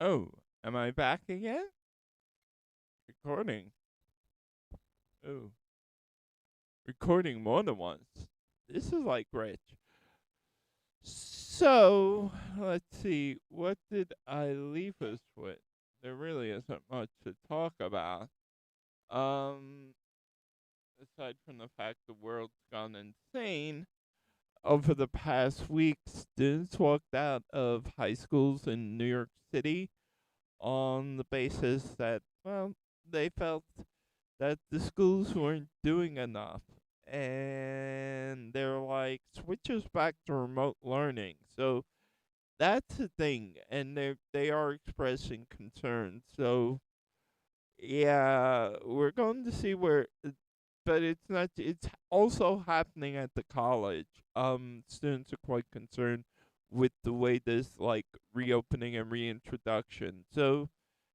Oh, am I back again? Recording. Oh, recording more than once. This is like rich. So, let's see. What did I leave us with? There really isn't much to talk about. Um, aside from the fact the world's gone insane, over the past week, students walked out of high schools in New York City on the basis that, well, they felt that the schools weren't doing enough. And they're like, switch us back to remote learning. So that's the thing. And they are expressing concern. So yeah, we're going to see where but it's not it's also happening at the college. Students are quite concerned with the way this like reopening and reintroduction. So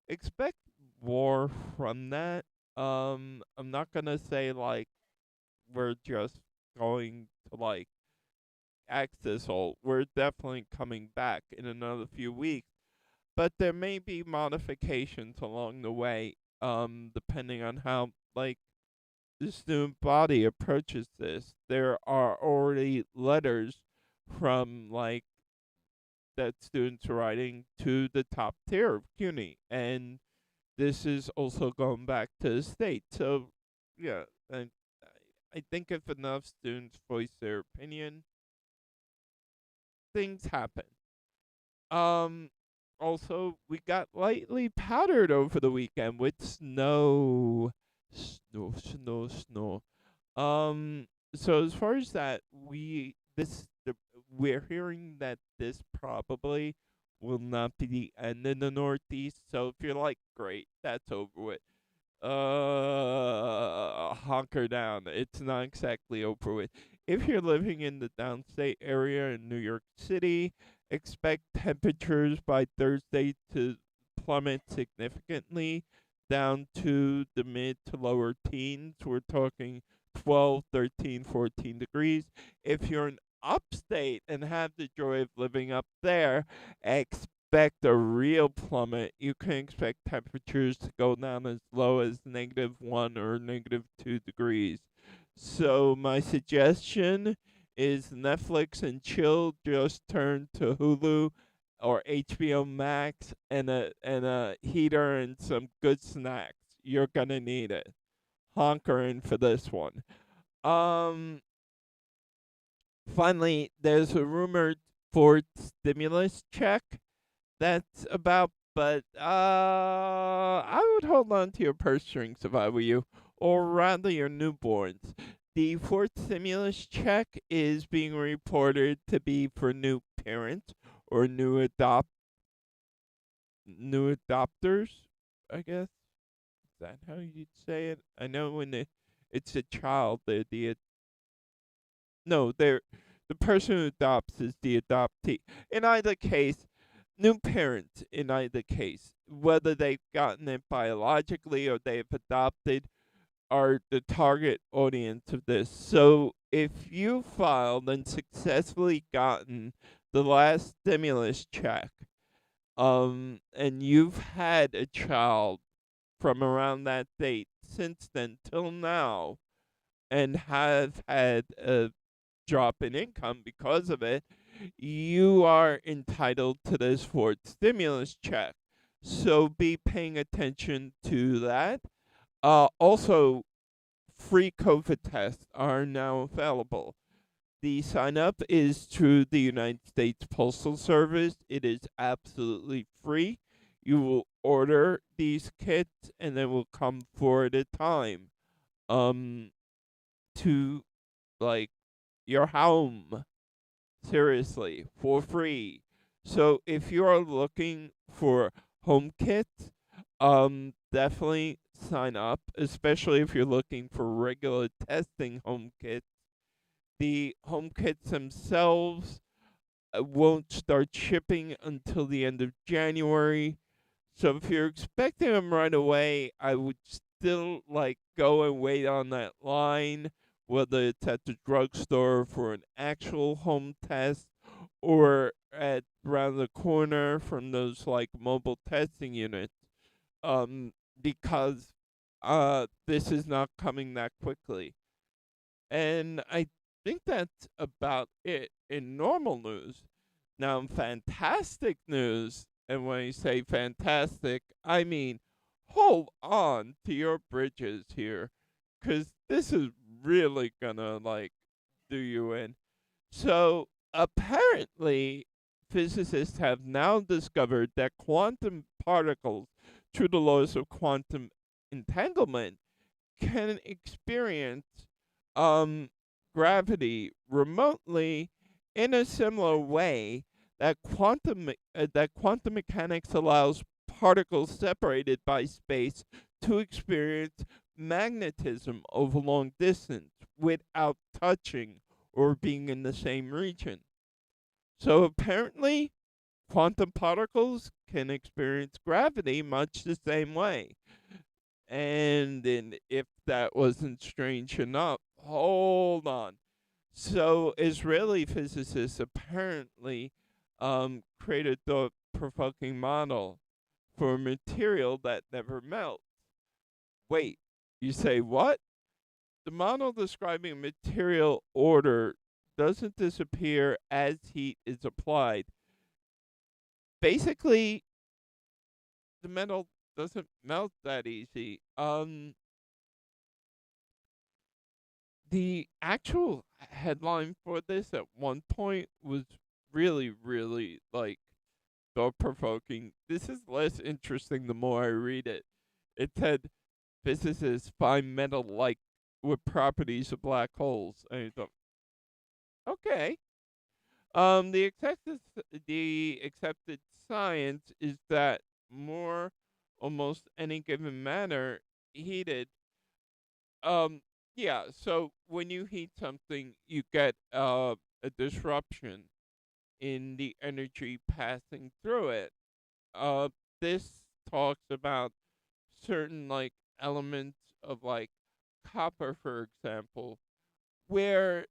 expect more from that. I'm not gonna say like we're just going to like axe this whole. We're definitely coming back in another few weeks, but there may be modifications along the way. Depending on how like the student body approaches this. There are already letters from like that students are writing to the top tier of CUNY, and this is also going back to the state. So, yeah, and I think if enough students voice their opinion, things happen. Um, Also, we got lightly powdered over the weekend with snow, snow. So as far as that, we're hearing that this probably will not be the end in the Northeast. So if you're like, great, that's over with, hunker down. It's not exactly over with. If you're living in the downstate area in New York City, expect temperatures by Thursday to plummet significantly down to the mid to lower teens. We're talking 12, 13, 14 degrees. If you're in upstate and have the joy of living up there, expect a real plummet. You can expect temperatures to go down as low as -1 or -2 degrees. So my suggestion is Netflix and chill. Just turn to Hulu or HBO Max and a heater and some good snacks. You're gonna need it. Honkering for this one. Um, Finally, there's a rumored fourth stimulus check that's about, but I would hold on to your purse strings if I were you, or rather your newborns. The fourth stimulus check is being reported to be for new parents or new adopters, I guess. Is that how you'd say it? I know when it's a child, no, the person who adopts is the adoptee. In either case, new parents in either case, whether they've gotten it biologically or they've adopted, are the target audience of this. So if you filed and successfully gotten the last stimulus check, and you've had a child from around that date since then till now, and have had a drop in income because of it, you are entitled to this fourth stimulus check. So be paying attention to that. Also, free COVID tests are now available. The sign up is through the United States Postal Service. It is absolutely free. You will order these kits and they will come four at a time. Um, to like your home, seriously, for free. So if you are looking for home kits, definitely sign up, especially if you're looking for regular testing home kits. The home kits themselves won't start shipping until the end of January. So if you're expecting them right away, I would still like go and wait on that line, whether it's at the drugstore for an actual home test or at around the corner from those like mobile testing units, um, because this is not coming that quickly. And I think that's about it in normal news. Now, in fantastic news, and when I say fantastic, I mean hold on to your bridges here, because this is really gonna like do you in. So, apparently, physicists have now discovered that quantum particles, through the laws of quantum entanglement, can experience um, gravity remotely in a similar way that quantum mechanics allows particles separated by space to experience magnetism over long distance without touching or being in the same region. So apparently, quantum particles can experience gravity much the same way. And then if that wasn't strange enough, hold on. So Israeli physicists apparently created the provoking model for a material that never melts. Wait, you say what? The model describing a material order doesn't disappear as heat is applied. Basically, the metal doesn't melt that easy. The actual headline for this at one point was really, really like thought provoking. This is less interesting the more I read it. It said physicists find metal like with properties of black holes. And I thought, okay. The accepted science is that more almost any given matter heated. Um, yeah. So when you heat something, you get a disruption in the energy passing through it. This talks about certain like elements of like copper, for example, where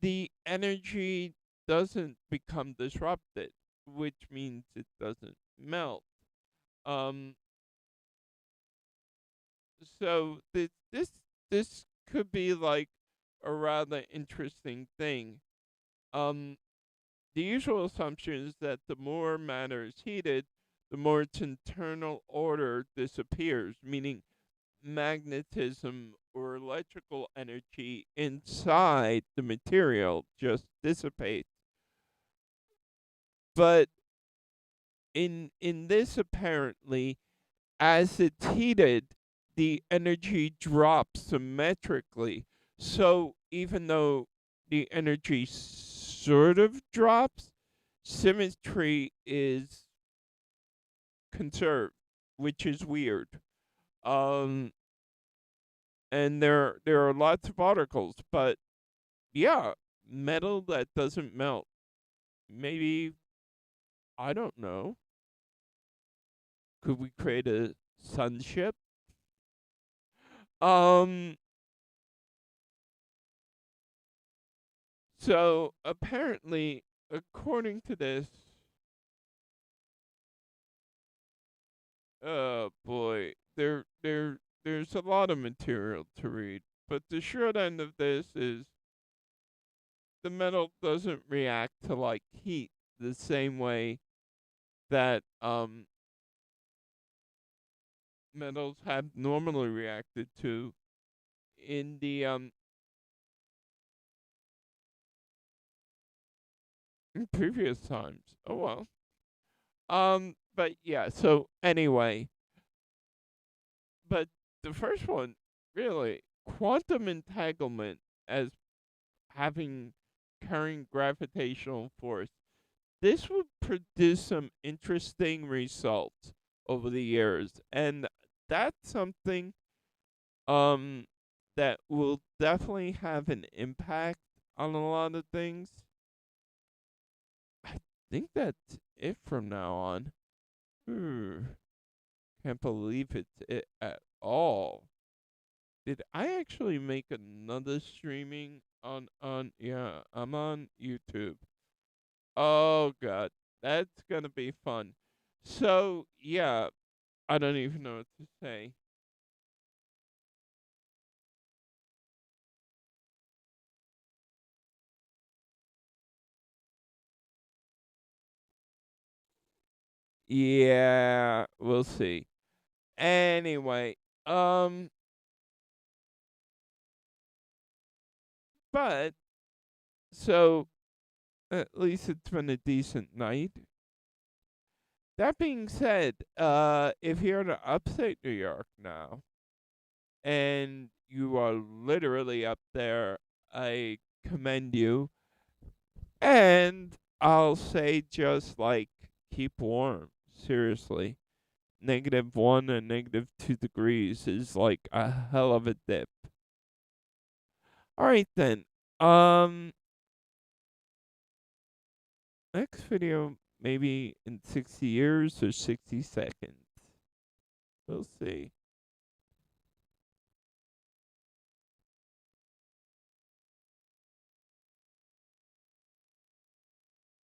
the energy doesn't become disrupted, which means it doesn't melt. Um, so this could be like a rather interesting thing. Um, the usual assumption is that the more matter is heated, the more its internal order disappears, meaning magnetism or electrical energy inside the material just dissipates. But in this apparently, as it's heated, the energy drops symmetrically. So even though the energy sort of drops, symmetry is conserved, which is weird. Um, and there are lots of articles, but yeah, metal that doesn't melt. Maybe I don't know. Could we create a sunship? Um. So apparently, according to this, oh boy, there's a lot of material to read. But the short end of this is the metal doesn't react to like heat the same way that metals have normally reacted to in the in previous times. Oh well. But yeah, so anyway, but the first one, really, quantum entanglement as having carrying gravitational force. This would produce some interesting results over the years, and that's something um that will definitely have an impact on a lot of things. I think that's it from now on. Can't believe it's it at all. Did I actually make another streaming on yeah, I'm on YouTube. Oh god. That's gonna be fun. So yeah, I don't even know what to say. Yeah, we'll see. Anyway, um, but so at least it's been a decent night. That being said, if you're in upstate New York now and you are literally up there, I commend you. And I'll say just like keep warm. Seriously. -1 and -2 degrees is like a hell of a dip. All right then. Um, next video maybe in 60 years or 60 seconds. We'll see.